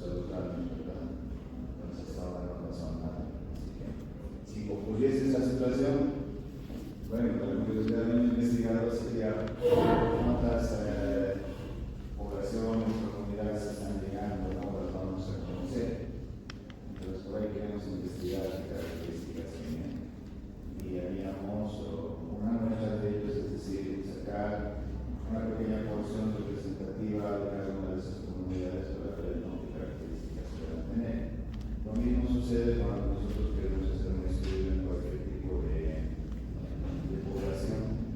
los daños, ¿verdad? Entonces ahora no pasó nada. Así que, si ocurriese esa situación, bueno, lo que ustedes han investigado sería cuántas poblaciones, comunidades están llegando, ¿no? Las vamos a conocer. Entonces, por ahí queremos investigar qué características tienen. Y haríamos una muestra de ellos, es decir, sacar una pequeña porción representativa de cada una de esas comunidades para ver, ¿no?, qué características puedan tener. Lo mismo sucede cuando nosotros queremos hacer un estudio en cualquier tipo de población.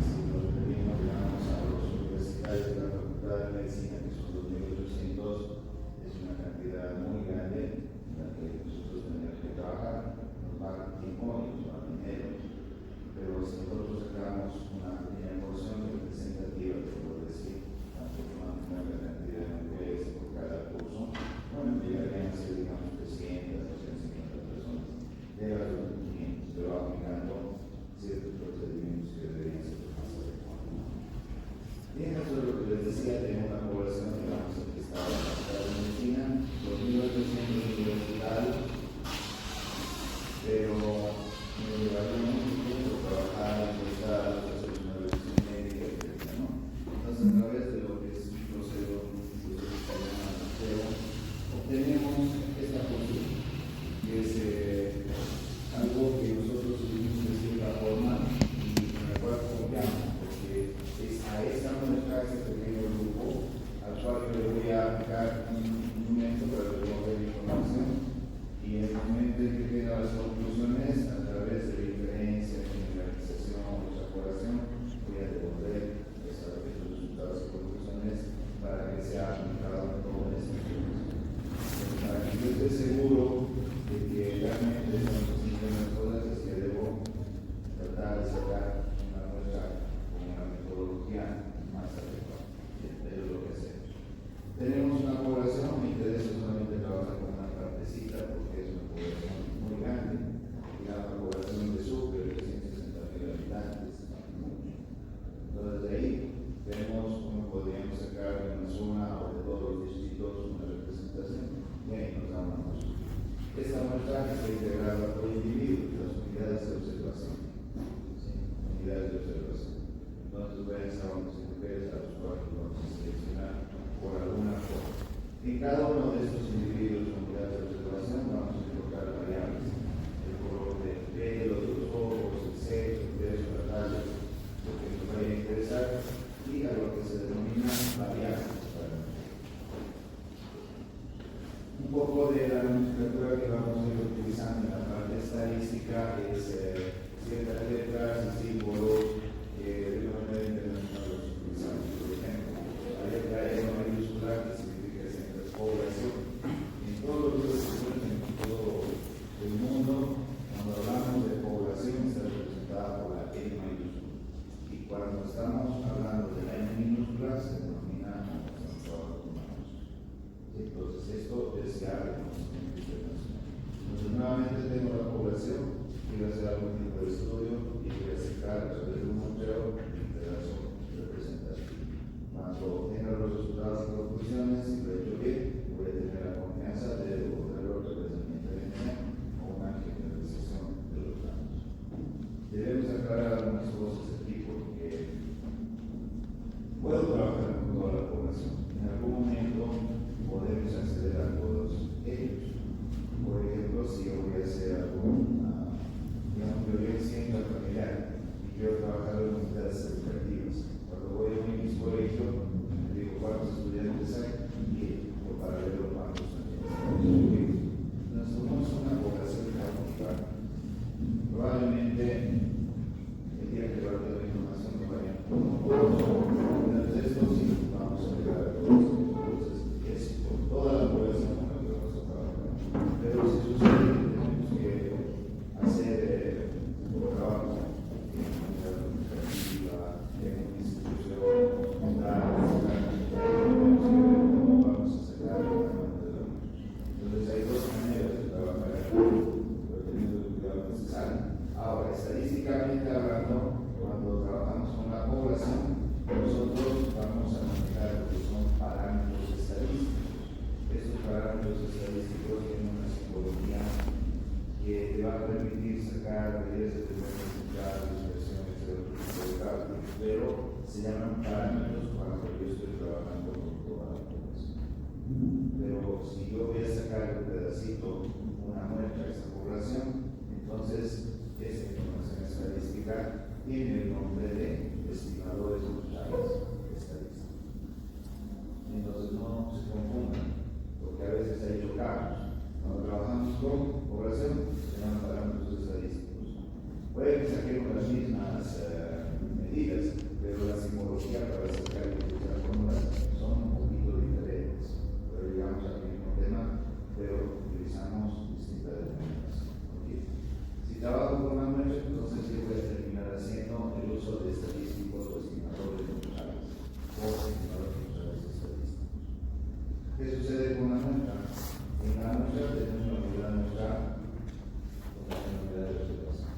Si nos referimos, digamos, a los universitarios de la Facultad de Medicina, que son 2.800, es una cantidad muy grande en la que nosotros tenemos que trabajar. Nos va tiempo y nos va dinero. Pero si nosotros sacamos una pequeña porción representativa, te puedo decir, tanto una cantidad de mujeres por cada curso, bueno, llegarían a ser, digamos, 300, 250 personas de las 2.500, pero aplicando ciertos procedimientos que deberían ser más adecuados. Bien, eso es lo que les decía, tenemos una población, digamos, que está en la Facultad de Medicina, 2.800 universitarios, pero me llevaría mucho tiempo trabajar en esta revisión médica, etc., ¿no? Entonces, a través de lo que es un proceso que se llama museo, obtenemos esta posición, que es algo que nosotros tuvimos que decir la forma y con la cual confiamos, porque es a esa muestra, a ese pequeño grupo, al cual yo le voy a aplicar un momento para recoger información. Y en el momento en que tenga las conclusiones, a través de la inferencia, generalización o extrapolación, voy a devolver esos resultados y conclusiones para que sea aplicado en toda esta información. Para que yo esté seguro de que realmente estamos haciendo las cosas, es que debo tratar de sacar una muestra con una metodología más adecuada. Eso es lo que hacemos. Tenemos una población, me interesa solamente trabajar con una partecita porque es una población muy grande. Digamos, la población de Sucre, de 160.000 habitantes, mucho. Entonces, de ahí vemos cómo podríamos sacar de una zona o de todos los distritos una representación y ahí nos da una muestra. Esta muestra está integrada por individuos, las unidades de observación. ¿Sí? Unidades de observación. Entonces, voy a estar hombres y mujeres a los cuales vamos a seleccionar por alguna forma. En cada uno de estos individuos con unidades de observación vamos a colocar variables. El color del pelo, de los ojos, el sexo, el peso, la talla, lo que nos vaya a interesar, y a lo que se denomina variables. Un poco de la nomenclatura que vamos a ir utilizando en la parte estadística es ciertas letras y símbolos de una manera internacional los utilizamos. Por ejemplo, la letra E mayúscula, que significa siempre población. En todos los libros que se encuentran en todo el mundo, cuando hablamos de población, está representada por la E mayúscula. Y cuando estamos hablando de la N minúscula, se denomina trabajos humanos. Entonces, esto es ya reconocimiento internacional. Entonces, nuevamente tengo la población, quiero hacer algún tipo de estudio y voy a sacar a través de un museo de integración representativa. Cuando tenga los resultados y conclusiones, si lo he hecho bien, voy a tener la confianza de devolverlo representativamente o una generalización de los datos. Debemos aclarar algunas cosas aquí porque puedo trabajar con toda la población. En algún momento podemos acceder a todos ellos. Por ejemplo, si yo voy a hacer algo, digamos, violencia intrafamiliar y quiero trabajar en unidades a permitir sacar medidas de centrales, inversiones de otro tipo de cálculos, pero se llaman parámetros cuando yo estoy trabajando con toda la población. Pero si yo voy a sacar un pedacito, una muestra de esa población, entonces esa información estadística tiene el nombre de estimadores totales estadísticos. Entonces no se confundan, porque a veces hay chocamos. Cuando trabajamos con población, se llaman parámetros estadísticos. Puede que saquemos las mismas medidas, pero la simbología para sacar las fórmulas son un poquito diferentes. Pero llegamos al mismo tema, pero utilizamos distintas herramientas. ¿Okay? Si trabajo con una muestra, entonces yo voy a terminar haciendo el uso de estadísticos o estimadores totales o estimadores totales estadísticos. ¿Qué sucede con una muestra? En la muestra tenemos la unidad de muestra con la unidad de observación,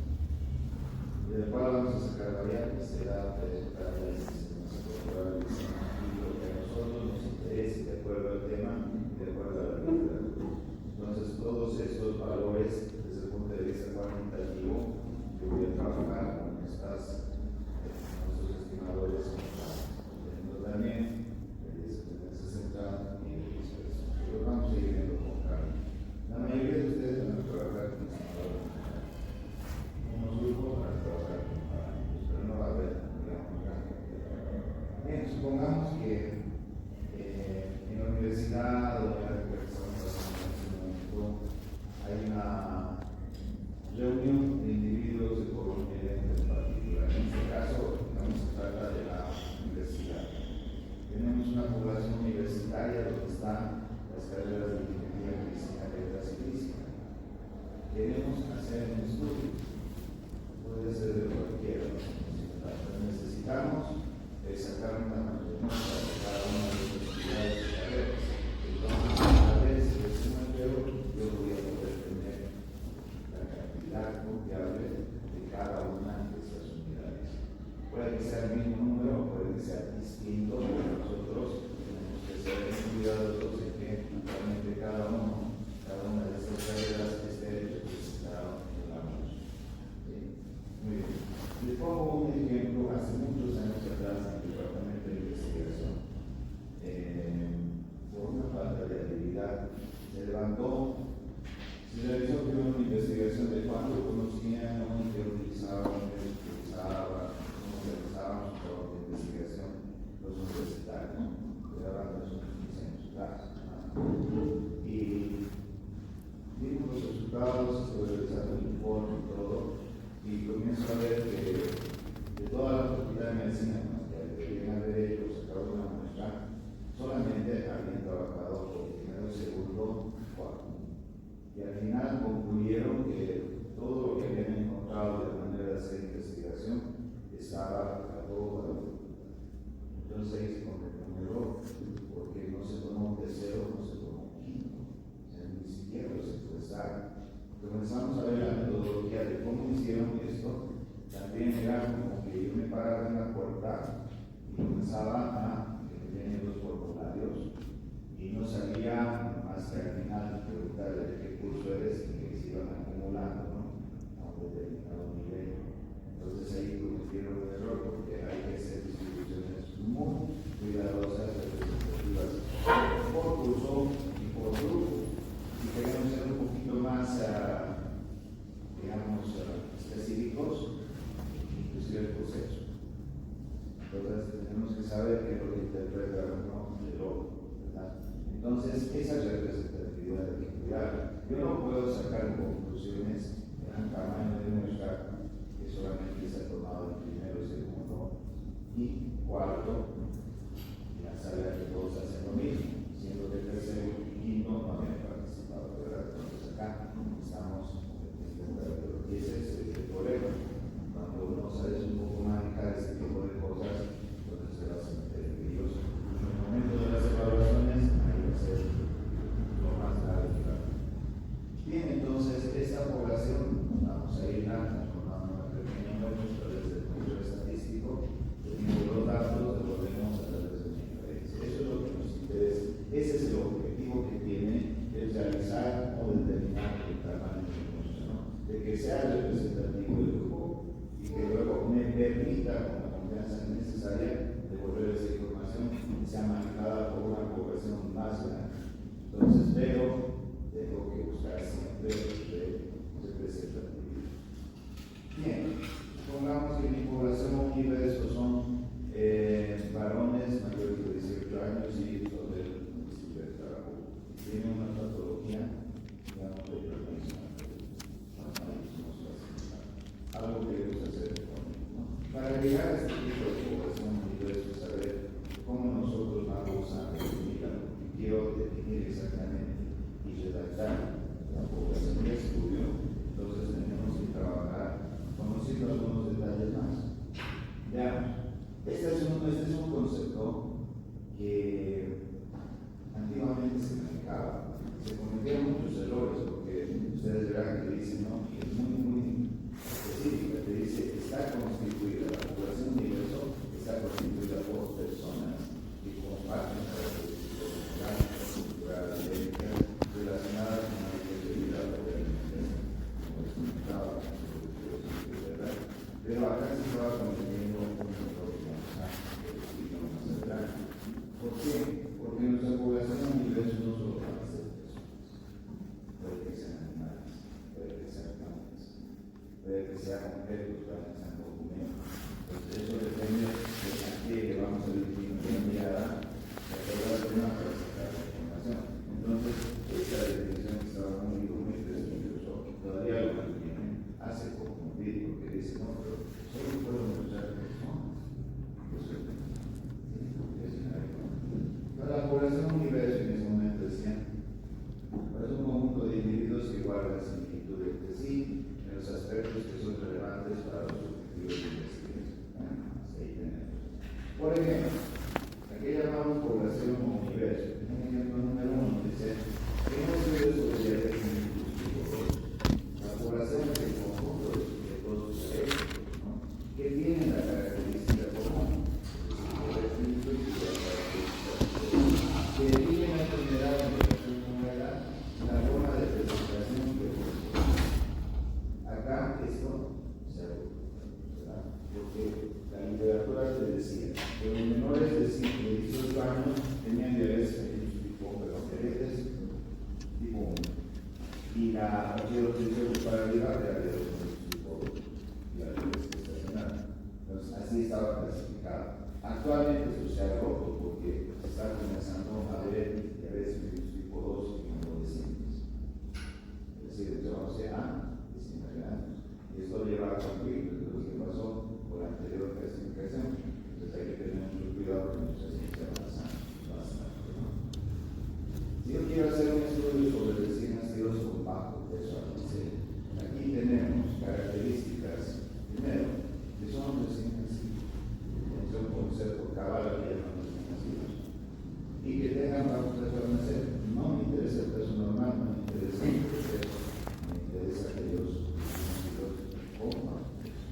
de la cual vamos a sacar variables, edad, peso, talla, sistemas corporales, y lo que a nosotros nos interese de acuerdo al tema y de acuerdo a la literatura. Entonces, todos estos valores, desde el punto de vista cuantitativo, yo voy a trabajar con nuestros estimadores. Tenemos también lo vamos a ir viendo con calma. La mayoría de ustedes van a trabajar con estimadores. Unos grupos van a trabajar con parámetros, pero no va a haber, digamos, gran cantidad. Bien, supongamos que en la universidad o en la que estamos haciendo en este momento hay una reunión de individuos de Colombia en particular. En este caso, no se trata de la universidad. Tenemos una población universitaria donde están las carreras de ingeniería, medicina, letras y física. Queremos hacer un estudio, puede ser de cualquiera. Necesitamos sacar una muestra de cada una de las actividades de carreras. Entonces, a veces de ese muestreo, yo voy a poder tener la cantidad confiable de cada una de esas unidades. Puede que sea el mismo número, puede que sea distinto, pero nosotros tenemos que ser cuidadosos de que realmente cada una de estas carreras esté representada en la muestra. ¿Sí? Muy bien. Les pongo un ejemplo. Hace muchos años atrás en el departamento de investigación, por una falta de habilidad, se realizó primero una investigación de cuánto conocían, qué utilizaban, qué se utilizaba, cómo realizábamos su trabajo de investigación los universitarios. Estoy hablando de esos 15 años atrás. Y vimos los resultados, estuve realizando el informe y todo, y comienzo a ver que de toda la facultad de medicina que debían haber hecho, sacado una muestra, solamente habían trabajado por el primero, segundo, cuarto. Y al final concluyeron que todo lo que habían encontrado de manera de hacer investigación estaba a todo valor. Entonces ahí se cometió un error, porque no se tomó un tercero, no se tomó un quinto, o sea, ni siquiera los expresaron. Comenzamos a ver la metodología de cómo hicieron esto. También era como que yo me paraba en la puerta y comenzaba a leer los formularios y no sabía más que al final preguntarle de qué curso eres y que se iban acumulando, ¿no? A un determinado nivel. Entonces ahí cometieron un error porque hay que hacer distribuciones muy cuidadosas, representativas por curso y por grupo. Y queremos ser un poquito más, digamos, específicos, inclusive por sexo. Entonces tenemos que saber qué es lo que interpreta uno del otro, ¿verdad? Entonces, esa representatividad hay que cuidarla. Yo no puedo sacar conclusiones de un tamaño de muestra que solamente se ha tomado en primero, segundo y cuarto, ya saber que todos hacen lo mismo, siendo que tercero y quinto no habían participado, ¿verdad? Entonces acá estamos intentando, y ese es el problema. Cuando uno sabe un poco manejar ese tipo de cosas, entonces se va a sentir peligroso. En el momento de las evaluaciones, hay que ser lo más grave que la. Bien, entonces, esta población, vamos a ir transformando una pequeña muestra desde el punto de estadístico, teniendo los datos, devolvemos a través de una inferencia. Eso es lo que nos interesa. exactamente y redactar la población de estudio, entonces tenemos que trabajar conociendo algunos detalles más. Veamos, este es un concepto que antiguamente se manejaba, se cometían muchos errores, porque ustedes verán que dicen, ¿no? Y es muy específica, que dice, está constituida, la población universal está constituida por personas que comparten características culturales, étnicas, relacionadas con la integridad de la alimentación, como les comentaba, ¿verdad? Pero acá se estaba cometiendo un error que vamos a decirlo más adelante. ¿Por qué? Porque nuestra población universal no solo van a ser personas, puede que sean animales, puede que sean plantas, puede que sean objetos, puede que sean documentos. Entonces eso depende de a qué le vamos a dirigir una mirada, de acuerdo a tema para sacar la información. Entonces, esta definición estaba muy precisa, incluso todavía lo mantienen, hace poco, porque dice, no, pero solo puedo usar personas. La población universo en ese momento decían, es un conjunto de individuos que guardan similitud entre sí en los aspectos que son relevantes para los objetivos de investigación. Ahí tenemos. Por ejemplo, aquí llamamos población o universo. Un ejemplo número 1 dice, hemos estudios sobre diabetes mellitus tipo 2. La población es el conjunto de sujetos diabéticos, ¿no? Que tienen la característica común, que define la enfermedad en relación con la edad, la forma de presentación que corresponde. Acá esto se ¿verdad? Porque la literatura te decía que los menores de 18 años tenían diabetes mellitus tipo 1 y la osteoporosis para llevar de diabetes tipo 2 y la diabetes estacional. Entonces así estaba clasificado. Actualmente esto se ha roto porque se está comenzando a ver diabetes mellitus tipo 2 en adolescentes. Es decir, de 11 a 19 años. Y esto lleva a cumplir lo que pasó con la anterior clasificación. Entonces hay que tener mucho cuidado con nuestra ciencia bastante. Si yo quiero hacer un estudio sobre recién nacidos con bajo peso artificial, aquí tenemos características, primero, que son recién nacidos. Es un concepto cabal que llaman recién nacidos. Y que tengan bajo peso artificial. No me interesa el peso normal, no me interesa el peso, me interesa aquellos nacidos con bajo peso.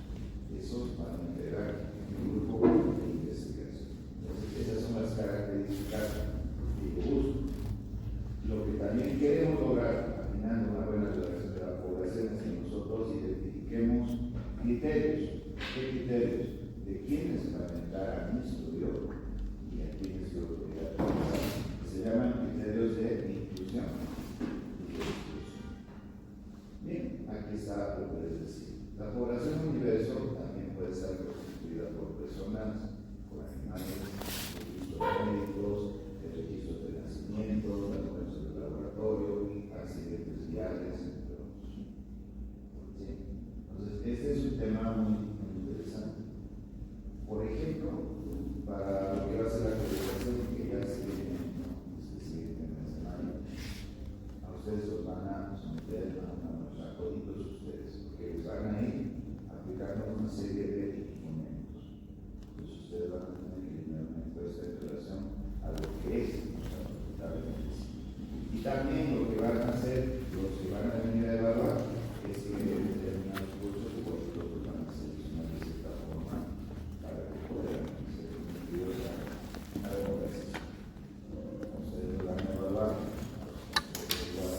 Esos van a integrar en un grupo de investigación. Entonces, esas son las características que yo busco. Lo que también queremos lograr, afinando una buena relación de la población, es que nosotros identifiquemos criterios. ¿Qué criterios? De quiénes van a entrar a mi estudio y a quiénes yo voy a realizar. Se llaman criterios de inclusión. Bien, aquí está lo que les decía. La población universal también puede estar constituida por personas, por animales, por registros médicos, registros de nacimiento, documentos de laboratorio, accidentes viales, entre otros. ¿Sí? Entonces, este es un tema muy interesante. Por ejemplo, para lo que va a ser la actualización que ya se viene, en este mayo, a ustedes los van a someter a unos códigos ustedes, porque les van a ir aplicando una serie de documentos. Entonces, ustedes van a tener que tener una encuesta en relación a lo que es y también lo que van a hacer, los que van a venir a evaluar, es que determinados cursos de los van a seleccionar de cierta forma para que puedan ser sometidos a una evaluación. Ustedes van a evaluar, van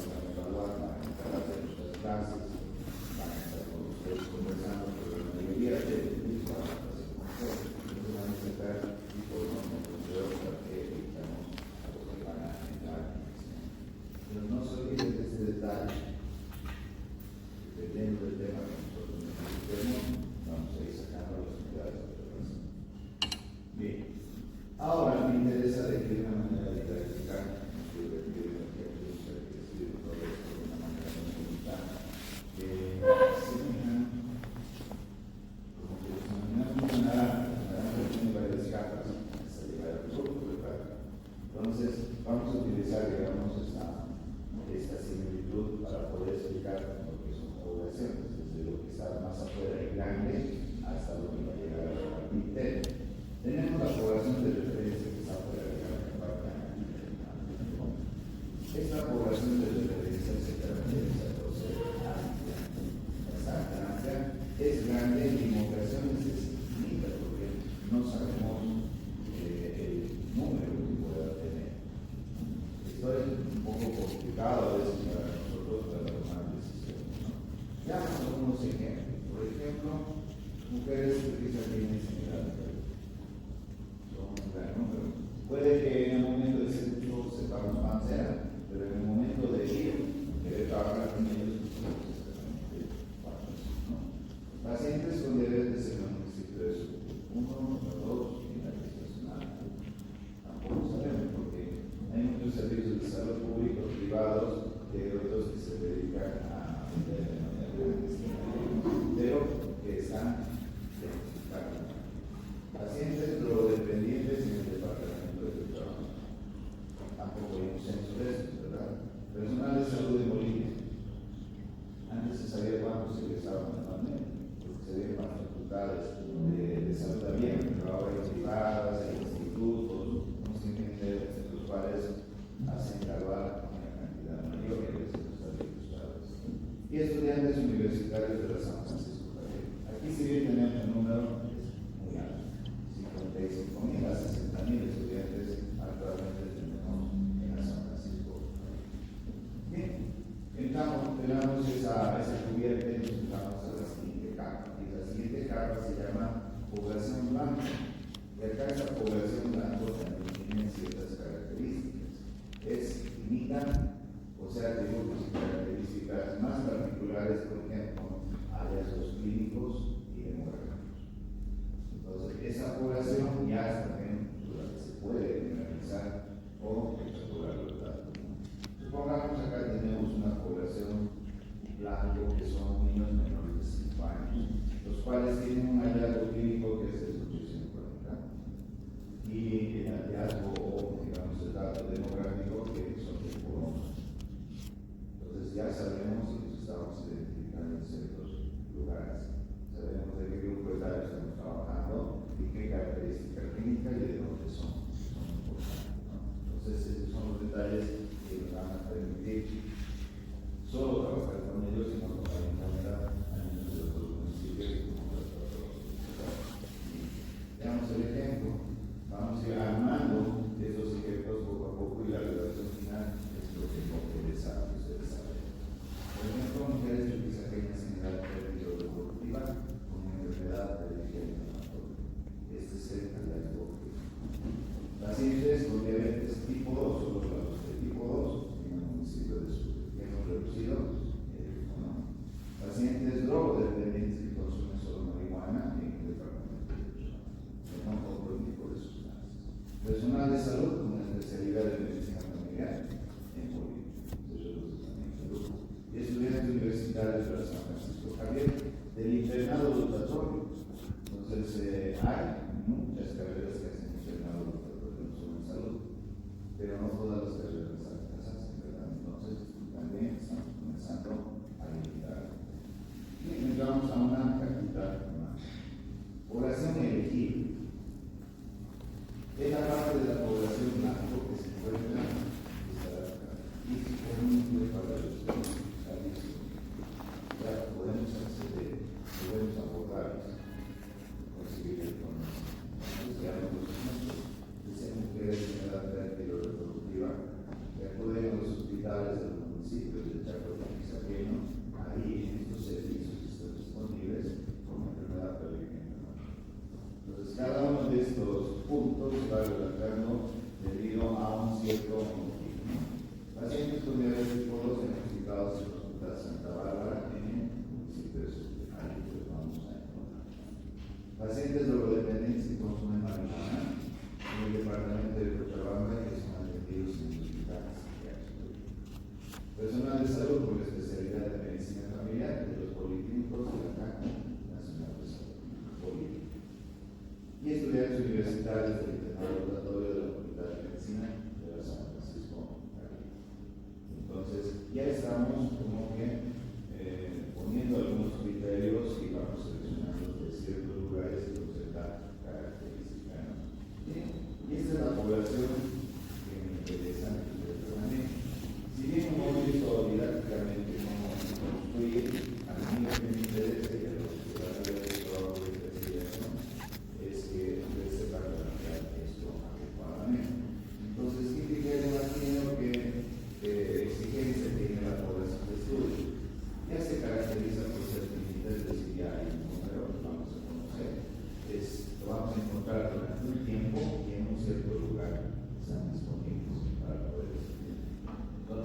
a hacer nuestras clases, van a estar con ustedes conversando, pero la mayoría de ellos van a hacer con ustedes. Entonces van a sacar información para que evitamos a los que van a entrar. Pero no se olviden de este detalle. Dependiendo del tema que nosotros necesitemos, vamos a ir sacando las unidades de observación. Bien. Ahora me interesa de que una manera de clarificar, entonces vamos a utilizar, digamos, esta población de referencia se caracteriza por ser amplia, bastante amplia, es grande y en ocasiones es limita porque no sabemos el número que pueda tener. Esto es un poco complicado a veces para nosotros para tomar decisiones, ¿no? Veamos algunos ejemplos. Por ejemplo, mujeres que quizás tienen similar son un gran número. Puede que en el momento de ser mucho sepamos pancera, pero en el momento de ir, querer trabajar con ellos, pues exactamente cuántos, ¿no? Pacientes con diabetes en el municipio de su uno, dos, y la gestacional. Tampoco sabemos porque hay muchos servicios de salud públicos, privados, de otros que se dedican a pero que están identificados. Pacientes drogodependientes en el departamento de trabajo. Tampoco hay un censo de eso, ¿verdad? Personal de salud en Bolivia. Antes se sabía cuántos egresaban anualmente, porque se veían más facultades de salud abierta, pero ahora hay privadas, hay institutos, no sé qué, los cuales hacen graduar una cantidad mayor que les está registrados. Y estudiantes universitarios de la San Francisco Javier. Aquí si bien tenemos el número, es muy alto. 55.000 a 60.000 estudiantes actualmente tenemos en la San Francisco. Bien, tenemos esa cubierta y nos enfrentamos a la siguiente capa. Y la siguiente capa se llama población blanca. Y acá esta población blanca también tiene ciertas características. Imitan, o sea, tengo características más particulares, por ejemplo, hallazgos clínicos y demográficos. Entonces, esa población ya es también la que se puede generalizar o extrapolar los datos. Supongamos acá tenemos una población blanco que son niños menores de 5 años, los cuales tienen un hallazgo clínico que es de 840 y el hallazgo o digamos el dato demográfico que son de colonos. Entonces ya sabemos que nos estamos identificando en ciertos lugares. Sabemos de qué grupo etario estamos trabajando y qué característica clínica y de dónde son importantes, ¿no? Entonces, esos son los detalles que nos van a permitir solo trabajar con ellos y no tomar en cuenta a niños de otros municipios como los otros. Veamos el ejemplo. Vamos a ir armando estos ejemplos poco a poco y la redacción final es lo que no interesa que ustedes saben. Por ejemplo, mujeres yuquisaqueñas en edad reproductiva con enfermedad de higiene inflamatoria. Este es el hallazgo. Pacientes con diabetes tipo 2 o los grados de tipo 2 en el municipio de Sucre. Hemos reducido ¿no? Pacientes drogodependientes que consumen solo marihuana en el departamento de Chile. No otro tipo de sustancias. Personal de salud con una especialidad de medicina familiar en Bolivia. Y estudiantes universitarios de la San Francisco Javier del internado rotatorio. Entonces, hay muchas carreras que hacen internado rotatorio, no solo en salud, pero no todas las carreras las hacen, ¿verdad? Entonces, también estamos comenzando a limitar. Y entramos a una capital humana. Población elegible. Es la parte de la población blanco que se encuentra disponible para los servicios. Ya podemos acceder, podemos abordarlos, conseguir el conocimiento. Entonces, ya nosotros, desde mujeres en edad fértil o reproductiva, que acuden a los hospitales de los municipios de Chaco y Saqueno, ahí en estos servicios que están disponibles como enfermedad perenne. Entonces, cada uno de estos puntos va redactando debido a un cierto motivo. Pacientes con diabetes tipo 2 identificados en el Hospital Santa Bárbara en el municipio de Sucre. Ahí pues vamos a encontrar. Pacientes drogodependientes que consumen marihuana en el departamento de Cochabamba que son atendidos en el hospital psiquiátrico. Personal de salud con la especialidad de medicina familiar de los policlínicos de la Caja Nacional de Salud Bolivia. Y estudiantes universitarios del internado rotatorio de la Facultad de Medicina de la San Francisco Javier. Entonces, ya estamos como que poniendo algunos criterios y vamos seleccionando de ciertos lugares con cierta característica, ¿no? Y esta es la población que me interesa que ustedes permanezcan. Si bien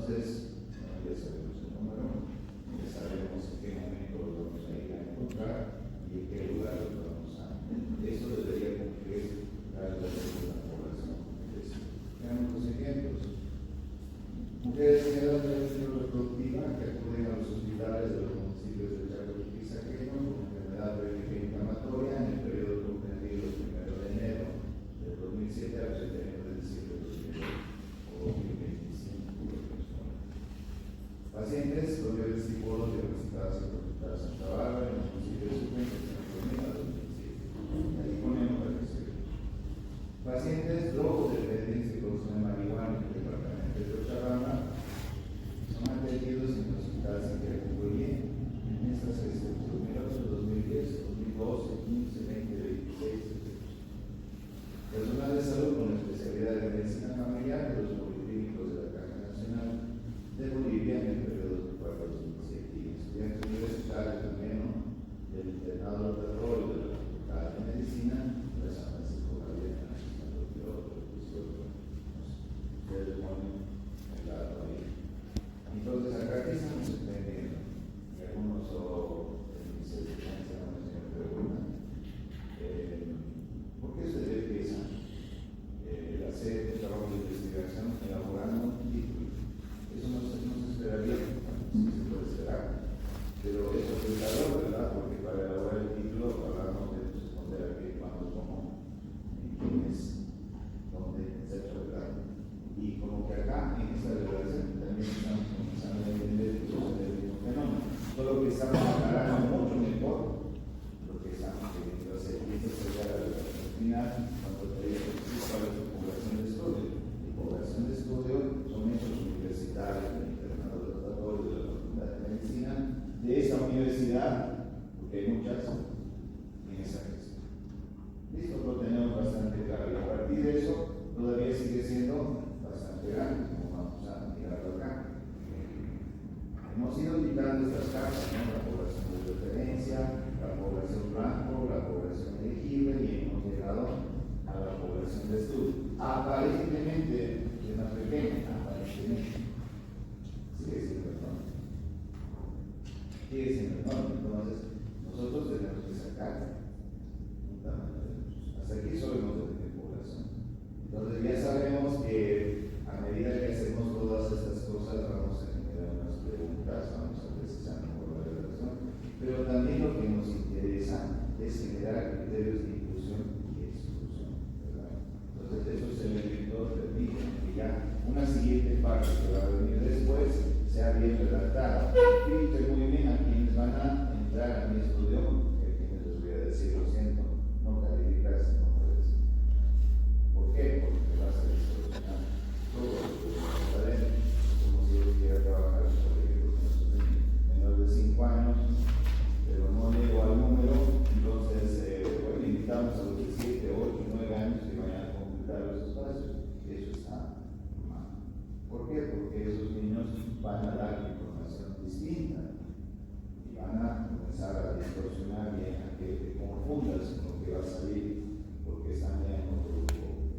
Entonces, ya sabemos el número, ya sabemos en qué momento los vamos a ir a encontrar y en qué lugar los vamos a. Eso debería cumplir la ley de la población. Veamos los ejemplos. Mujeres en edad de reproductiva que acuden a los hospitales de los municipios de Chaco y Pizaqueño con enfermedad crónica inflamatoria en el periodo comprendido del 1 de enero del 2007 al 31 de diciembre del 2025. Pacientes con diabetes tipo 2 diagnosticadas en el Hospital Santa Bárbara en el municipio de Sucre en el 2007. Ahí ponemos la que pacientes drogodependientes que consumen marihuana en el departamento de Cochabamba son atendidos en el Hospital Santiago Goyen en estas fechas 2008, 2010, 2012, 15, 20, 26. Personal de salud con especialidad de medicina familiar de los policlínicos de la Caja Nacional de Bolivia en el periodo 2004-2007 y estudiantes universitarios también, ¿no? Del internado de rol de la Facultad de Medicina de San Francisco Javier. Ustedes ponen el lado ahí. Entonces, acá ¿qué estamos entendiendo? Y algunos se me preguntan, ¿por qué ustedes empiezan hacer el trabajo de investigación elaborando un título? Eso no se esperaría, sí se puede esperar, pero eso es el valor, ¿verdad? Porque para elaborar el título hablamos de responder a qué, cuándo, cómo, en quiénes, dónde, etc. ¿verdad? Y como que acá, en esta revelación, también estamos comenzando a entender que sucede el mismo fenómeno. Solo que estamos aclarando mucho mejor lo que estamos queriendo hacer. Y esto sería la revelación final, cuando te digo cuál es tu población de estudio. Mi población de estudio son hechos universitarios del internado rotatorio de la Facultad de Medicina, de esa universidad, porque hay muchas en esa gestión. Listo, lo tenemos bastante claro. Y a partir de eso, todavía sigue siendo bastante grande, como vamos a mirarlo acá. Hemos ido quitando estas capas, ¿no? La población de referencia, la población blanco, la población elegible y hemos llegado a la población de estudio. Aparentemente es más pequeña, aparentemente. Sigue siendo enorme. Sigue siendo enorme. Entonces, nosotros tenemos que sacar un tamaño de muchos. Hasta aquí solo hemos de población. Entonces ya sabemos que a medida que hacemos todas estas cosas vamos a generar unas preguntas, vamos a precisar mejor la relación, pero también lo que nos interesa es generar criterios de inclusión y exclusión, ¿verdad? Entonces esos elementos permiten que ya una siguiente parte que va a venir después sea bien redactada. Fíjense muy bien a quienes van a entrar a mi estudio, que a quienes les voy a decir, lo siento, no calificas, no puedes. ¿Por qué? Porque vas a solucionar todo lo que está dentro. Como si yo quiera trabajar en colegio con esos niños menores de 5 años, pero no llego al número, entonces bueno, invitamos a los de 7, 8, 9 años que vayan a completar los espacios. Eso está mal. ¿Por qué? Porque esos niños van a dar información distinta y van a comenzar a distorsionar bien a que te confundas con lo que va a salir porque están en otro grupo.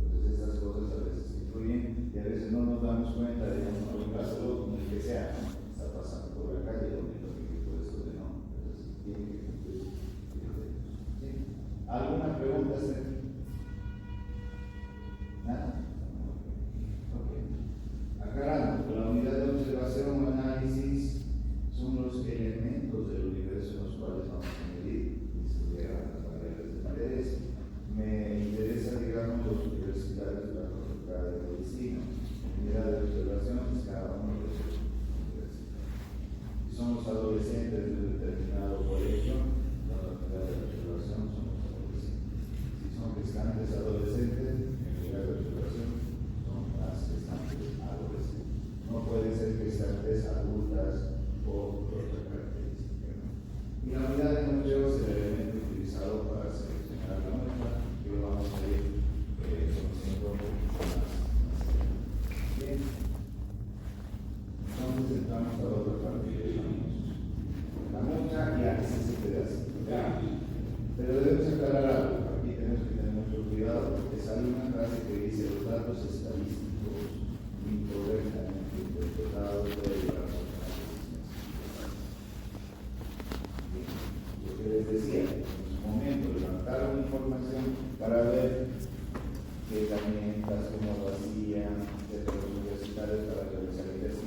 Entonces estas cosas a veces influyen y a veces no nos damos cuenta de un caso como el que sea, ¿no? Está pasando por la calle donde lo que puede ser de no. Entonces tiene que cumplir. ¿Sí? ¿Alguna pregunta, Sergio? ¿Nada? Ok. Aclarando, la unidad de observación o análisis son los elementos del universo en los cuales vamos a medir y estudiar las variables de interés. Me interesa, digamos, los universitarios de la Facultad de Medicina. Unidad de observación es cada uno de los universitarios. Si son los adolescentes de un determinado colegio, la unidad de observación son los adolescentes. Si son gestantes adolescentes, en unidad de observación son las gestantes adolescentes. No pueden ser gestantes adultas o otra característica, ¿no? Y la unidad de muestreo es el elemento utilizado para seleccionar la muestra, que lo vamos a ir conociendo un poquito más. Bien. Entonces entramos a la otra parte de la muestra y aquí se pedacito. Pero debemos aclarar algo, aquí tenemos que tener mucho cuidado porque sale una frase que dice los datos estadísticos incorrectamente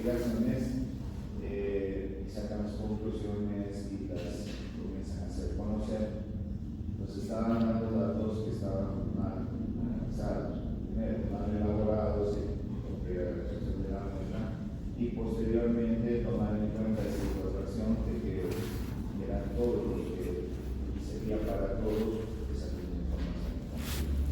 investigaciones y sacan las conclusiones y las comienzan a hacer conocer. Nos estaban dando datos que estaban mal analizados, primero mal elaborados en la reacción de la muestra y posteriormente tomar en cuenta esa información de que eran todos los que servía para todos esa misma información.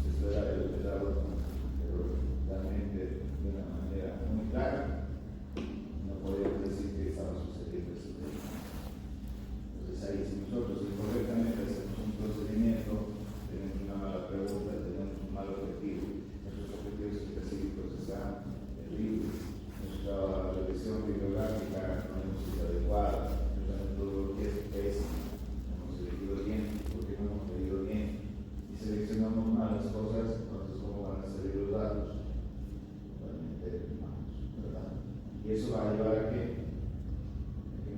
Esto era el lado, pero realmente de una manera muy clara, no podíamos decir que estaba sucediendo ese tema. Entonces ahí, si nosotros incorrectamente hacemos un procedimiento, tenemos una mala pregunta, tenemos un mal objetivo, nuestros objetivos específicos están libres, nuestra revisión bibliográfica no hemos sido adecuada, nuestra metodología es pésima, no hemos elegido bien, porque no hemos medido bien, y seleccionamos mal las cosas, entonces ¿cómo van a salir los datos? Realmente malos, ¿verdad? Y eso va a llevar a que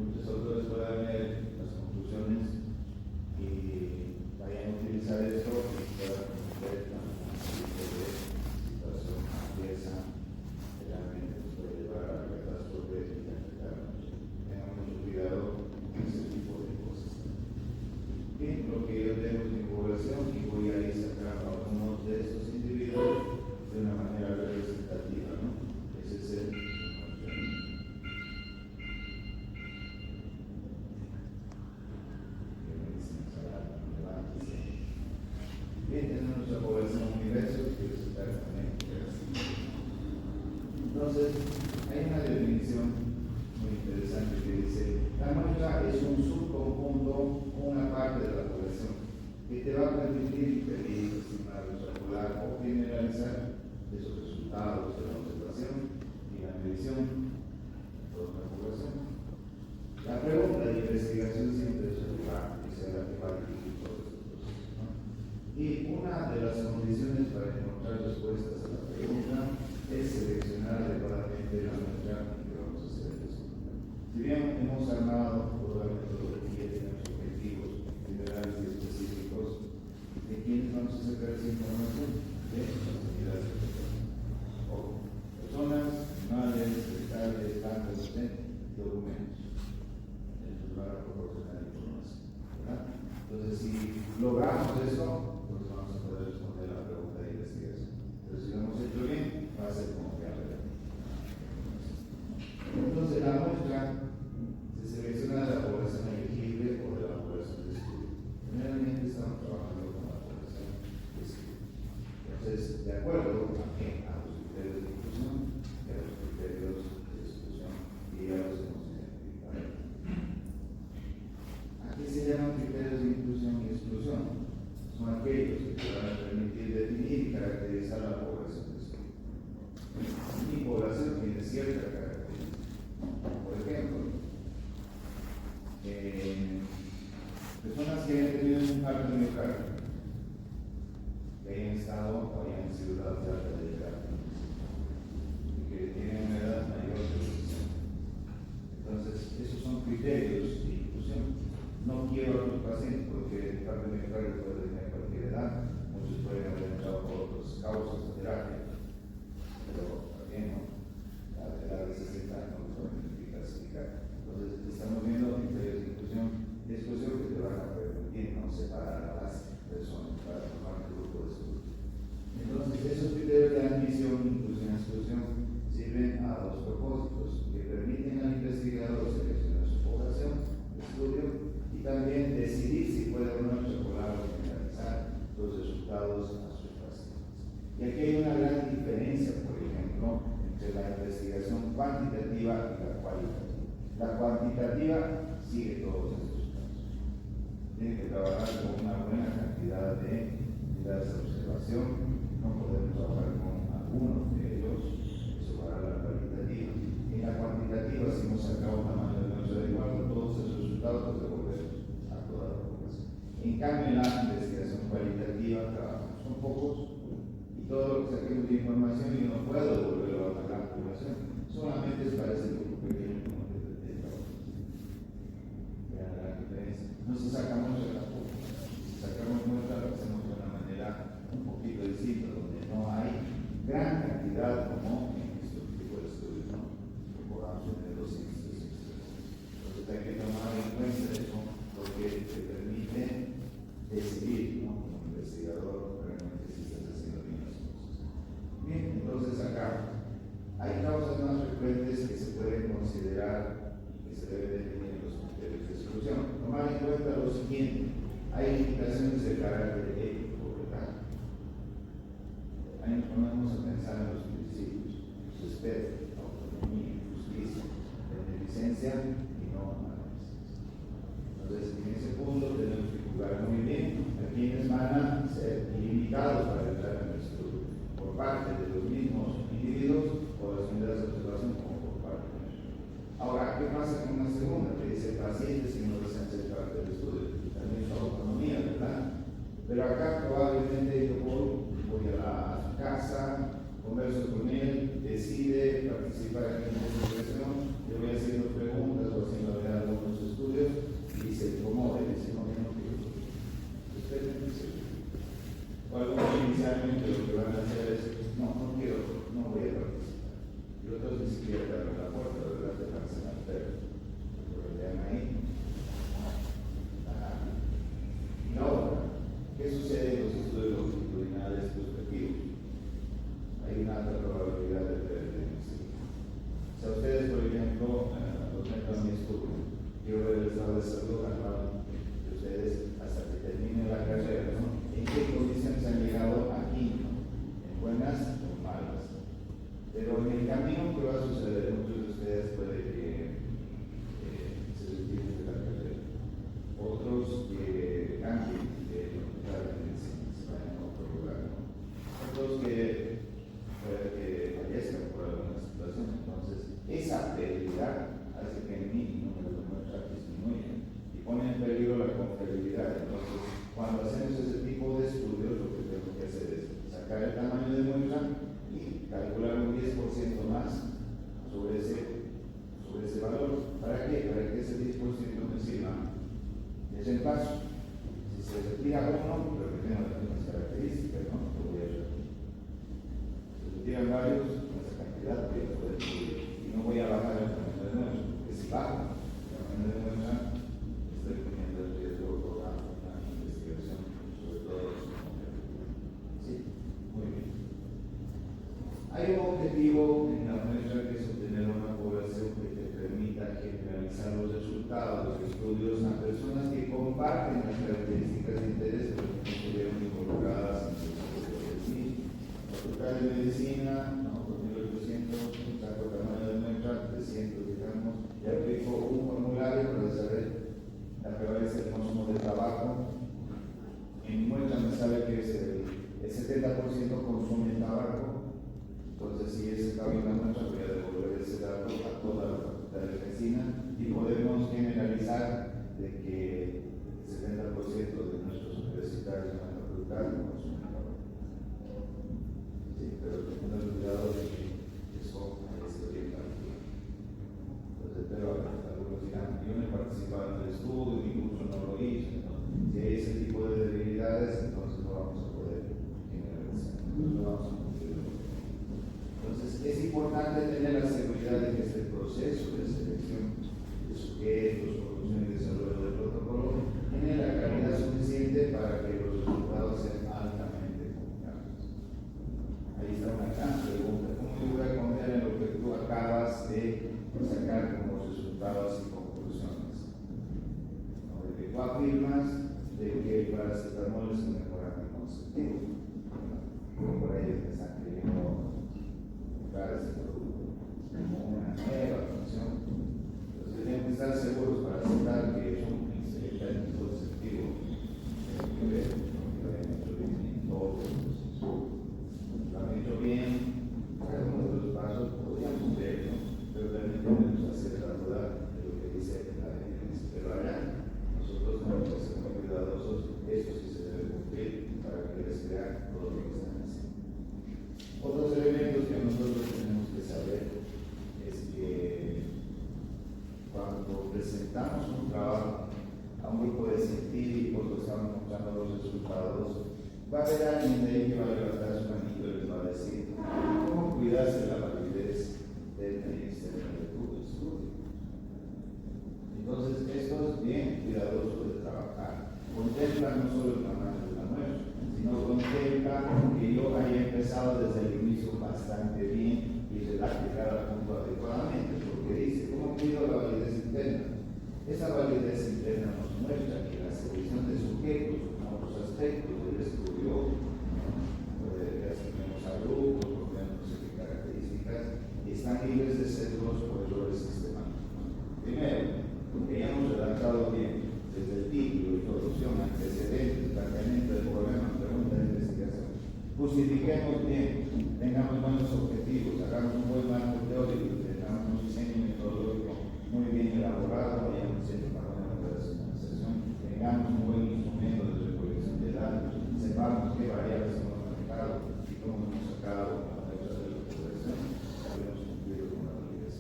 muchos autores puedan ver las conclusiones y vayan a utilizar esto y puedan ver una situación adversa que realmente nos puede llevar a la catástrofe y a afectarnos. Tengan mucho cuidado con ese tipo de cosas. Bien, lo que yo tengo es mi población y voy a ir sacando a algunos de estos individuos de una manera representativa, ¿no? Ese es el bien, tenemos nuestra población universo que es exactamente así. Entonces, hay una definición muy interesante que dice: la muestra es un subconjunto o una parte de la población que te va a permitir pedir, estimar, extrapolar o generalizar esos resultados de la observación y la medición de toda la población. La pregunta de investigación siempre es regular, que sea la que va a dirigir todos estos procesos, ¿no? Y una de las condiciones para encontrar respuestas a la pregunta es seleccionar adecuadamente la muestra que vamos a hacer. Si bien hemos armado toda la metodología, tenemos objetivos generales y específicos, ¿de quiénes vamos a sacar esa información? De las unidades de personas, animales, vegetales, plantas, documentos. Ellos van a proporcionar información, ¿verdad? Entonces, si logramos eso, pues vamos a poder responder la pregunta de investigación. Pero si lo hemos hecho bien, va a ser como que haber. Entonces, la muestra se selecciona de la población elegible o de la población de estudio. Generalmente estamos trabajando con la población de estudio. Entonces, de acuerdo a los criterios de inclusión y a los criterios de exclusión, y ya los hemos identificado. Aquí se llaman criterios de inclusión y exclusión. Son aquellos que te van a permitir definir y caracterizar a la población de estudio. Mi población tiene cierta característica. Por ejemplo, personas que hayan tenido un infarto miocardio, que hayan estado o hayan sido dados de alta de terapia y que tienen una edad mayor de 60. Entonces, esos son criterios de inclusión. No quiero a los pacientes porque el infarto miocardio puede tener cualquier edad, muchos pueden haber entrado por otras causas de terapia, pero también no. La edad de 60 años no significa clasificar. Entonces, estamos viendo criterios de inclusión y exclusión que te van a permitir no separar a las personas para formar un grupo de estudio. Entonces, esos criterios de admisión, inclusión y exclusión sirven a dos propósitos: que permiten al investigador seleccionar su población de estudio y también decidir si puede o no extrapolar o generalizar los resultados a sus pacientes. Y aquí hay una gran diferencia, por ejemplo, entre la investigación cuantitativa y la cualitativa. La cuantitativa sigue todos estos casos. Tiene que trabajar con una buena cantidad de unidades de observación. No podemos trabajar con algunos de ellos. Eso para la cualitativa. En la cuantitativa, si hemos sacado una manera de no igual, todos esos resultados los devolvemos a toda la población. En cambio, en la investigación cualitativa trabajamos con pocos y todo lo que saquemos de información yo no puedo devolverlo a la gran población. Solamente es para ese grupo pequeño como de trabajo. Vean la gran diferencia. No se sacamos de la poca. Si sacamos muestra, lo hacemos de una manera un poquito distinta, donde no hay gran cantidad como en este tipo de estudios, ¿no? Recordamos lo siguiente: hay indicaciones de carácter ético, ¿verdad? Ahí nos ponemos a pensar en los principios: respeto, autonomía, justicia, beneficencia y no maleficencia. Entonces, en ese punto tenemos que jugar muy bien a quienes van a ser limitados para entrar en el estudio, por parte de los mismos individuos o las unidades de observación, como por parte de nosotros. Ahora, ¿qué pasa con una segunda? Que dice pacientes que no desean ser parte del estudio, también su autonomía, ¿verdad? Pero acá probablemente yo voy a su casa, converso con él, decide participar en esta expresión, yo voy haciendo preguntas o haciendo algunos estudios y se incomoda y dice: no, yo no quiero. Usted me dice. O algunos inicialmente lo que van a hacer es: no quiero, no voy a participar. Y otros ni siquiera te abren la puerta, ¿verdad? Te lanzan al perro. Lo vean ahí. Y ahora, ¿qué sucede en los estudios longitudinales prospectivos? Hay una alta probabilidad de pertenencia. Si a ustedes, por ejemplo, los meto a mi estudio, quiero ver el estado de salud anual de ustedes hasta que termine la carrera, ¿no? ¿En qué condiciones han llegado aquí, ¿no? ¿En buenas o malas? Pero en el camino, ¿qué va a suceder? Muchos de ustedes puede que se retiren de la carrera, otros que cambien de lugar de medicina, se vayan a otro lugar, ¿no? Otros que puede que fallezcan por alguna situación. Entonces, esa pérdida hace que en mí el número de muestras disminuya y pone en peligro la confiabilidad. Entonces, cuando hacemos ese tipo de estudios, lo que tenemos que hacer es sacar el tamaño de muestra y calcular un 10% más sobre ese valor. ¿Para qué? Para que ese 10% me sirva de reemplazo. Si se retira uno, pero que tenga las mismas características, ¿no? Lo voy a repetir. Si se retiran varios, esa cantidad voy a poder subir. Y no voy a bajar el tamaño de muestra, porque si bajo el tamaño de muestra, estoy poniendo el riesgo por la investigación, sobre todo los competitivos. Sí, muy bien. Hay un objetivo en la muestra que es obtener una población que te permita generalizar los resultados de estudios a personas que comparten las características de interés pero que no estuvieron involucradas en el desarrollo del mismo. Facultad de Medicina, no, 2800, saco el tamaño de muestra, 300, digamos, y aplico un formulario para saber la prevalencia del consumo de tabaco. En mi muestra me sabe que es el 70% consume tabaco. Entonces, si ese cambio en la muestra, voy a devolver ese dato a toda la facultad de medicina y podemos generalizar de que el 70% de nuestros universitarios en la facultad consumen tabaco. Sí, pero teniendo cuidado de que eso es orientado. Entonces, pero algunos dirán: yo no he participado en el estudio, incluso no lo hice, ¿no? Si hay ese tipo de debilidades, entonces no vamos a poder generalizar, no vamos a cumplir. Entonces, es importante tener la seguridad de que este proceso de selección de sujetos, producción y desarrollo del protocolo tiene la calidad suficiente para que los resultados sean altamente confiables. Ahí está una gran pregunta: ¿cómo yo voy a confiar en lo que tú acabas de sacar como resultados y conclusiones? ¿No? De que tú afirmas de que el paracetamol es un mejor anticonceptivo, por ahí me están queriendo ese producto como una nueva función. Entonces tenemos que estar seguros para aceptar que es un excelente anticonceptivo. Tenemos que ver lo han hecho bien en todos los procesos. Lo han hecho bien, cada uno de los pasos podríamos ver, ¿no? Pero también tenemos que hacer la duda de lo que dice la evidencia. Pero allá nosotros tenemos que ser muy cuidadosos. Esto sí se debe cumplir para que les crean todo lo que están haciendo. Otros elementos que nosotros tenemos que saber es que cuando presentamos un trabajo a un grupo de científicos que estamos mostrando los resultados, va a haber alguien de ahí que va a levantar su manito y les va a decir: ¿cómo cuidarse la validez interna y externa de tu estudio? Entonces, esto es bien cuidadoso de trabajar. Contempla no solo el tamaño de la muestra, sino contempla que yo haya empezado desde el inicio bastante bien y redacte cada punto adecuadamente, porque dice: ¿cómo cuido la validez interna? Esa validez interna nos muestra que las selección de sujetos con otros aspectos del estudio, asignemos a grupos, por no sé qué características, están libres de sesgos o errores sistemáticos. Primero, porque ya hemos redactado bien desde el título, introducción, antecedentes, planteamiento del problema, pregunta de investigación. Justifiquemos bien, tengamos buenos objetivos, hagamos un buen marco teórico, tengamos un diseño metodológico muy bien elaborado, hayamos hecho para una operacionalización, tengamos un buen instrumento de recolección de datos, sepamos qué variables hemos manejado y cómo hemos sacado a través de la operación, habíamos cumplido con la validez.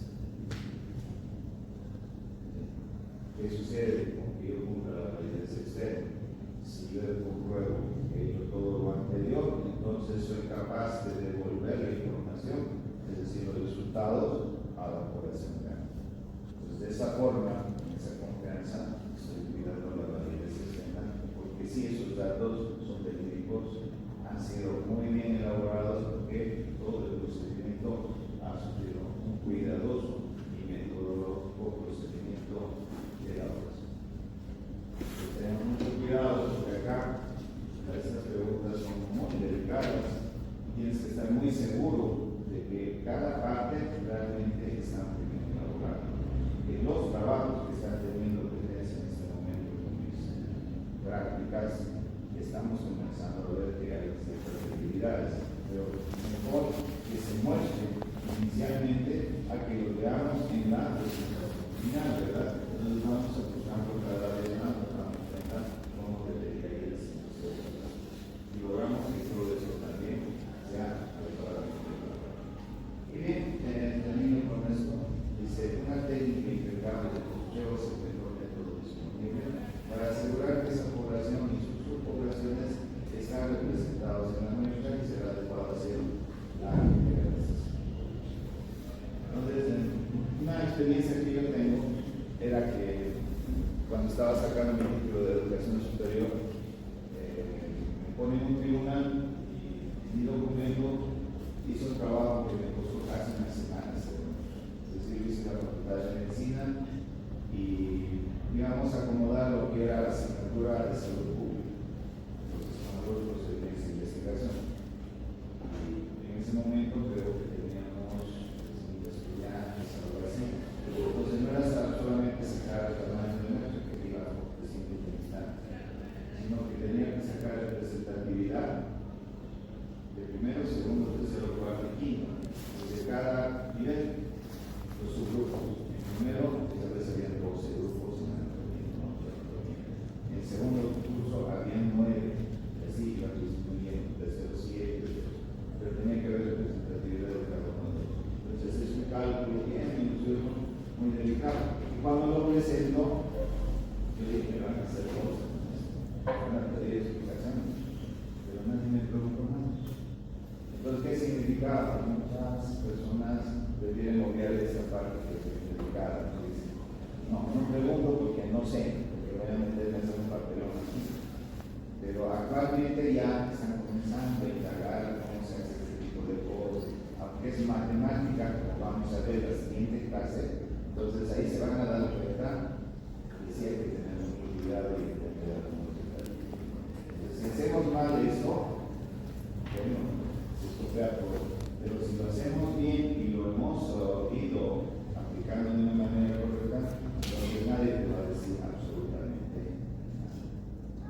¿Qué sucede con que yo cumpla la validez externa? Si yo compruebo que he hecho todo lo anterior, entonces soy capaz de devolver la información, es decir, los resultados a la operación real. Entonces, de esa forma, con esa confianza, estoy cuidando la validez externa, porque si esos datos son verídicos, han sido muy bien elaborados, porque todo el procedimiento ha sufrido un cuidadoso y metodológico procedimiento de la operación. Tenemos mucho cuidado porque acá estas preguntas son muy delicadas. Tienes que estar muy seguro de que cada parte realmente está muy bien elaborada. Que los trabajos que están teniendo tendencia en este momento con mis prácticas, estamos comenzando a ver que hay ciertas debilidades, pero mejor que se muestre inicialmente a que lo veamos en la presentación final, ¿verdad? Entonces vamos a buscarlo cada vez más, vamos a pensar cómo debería ir la situación. Y logramos que todo eso también sea adecuadamente elaborado. Y bien, termino con esto. Dice, una técnica impecable de posteo es el mejor método disponible para asegurar que esa población y sus subpoblaciones están representados en la muestra y será adecuado hacer la integralización. Entonces, una experiencia que yo tengo era que cuando estaba sacando mi título de educación superior, me ponen un tribunal y mi documento hizo un trabajo que me costó casi una semana hacerlo. Es decir, hice la facultad de medicina y íbamos a acomodar lo que era la asignatura de salud pública. Entonces, con los procedimientos de investigación. Y en ese momento creo que teníamos 5 estudiantes, algo así. Entonces no era solamente sacar el tamaño de nuestro, que iba de simple instante, sino que tenía que sacar representatividad de primero, segundo, tercero, cuarto y quinto, de cada nivel, los subgrupos. En primero, esta vez habían 12 grupos en el segundo curso había 9, así iba disminuyendo, tercero 7, pero tenía que haber representatividad de cada uno de ellos. Entonces es un cálculo bien minucioso, muy delicado. Y cuando lo presento, yo dije que van a hacer cosas, van a pedir explicaciones, pero nadie me preguntó más. Entonces, ¿qué significaba? Muchas personas prefieren obviar esa parte que es delicada. No pregunto porque no sé, porque voy a meterme en un papelón aquí. Pero actualmente ya están comenzando a indagar cómo se hace este tipo de cosas, aunque es matemática, como vamos a ver en la siguiente clase. Entonces ahí se van a dar cuenta que sí hay que tener mucho cuidado y entender cómo se está. Entonces, si hacemos mal esto, bueno, se estropea todo. Pero si lo hacemos bien y lo hemos ido aplicando de una manera correcta, entonces nadie te va a decir absolutamente nada.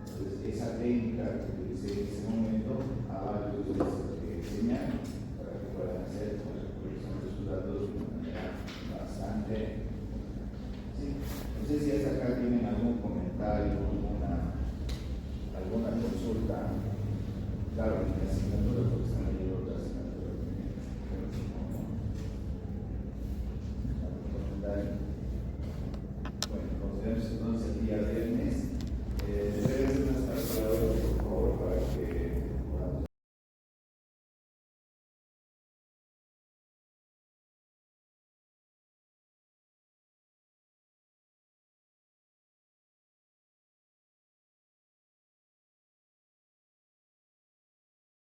Entonces, esa técnica que utilicé en ese momento, a varios de ustedes que enseñar para que puedan hacer la recolección de sus datos de una manera bastante. Sí, no sé si hasta acá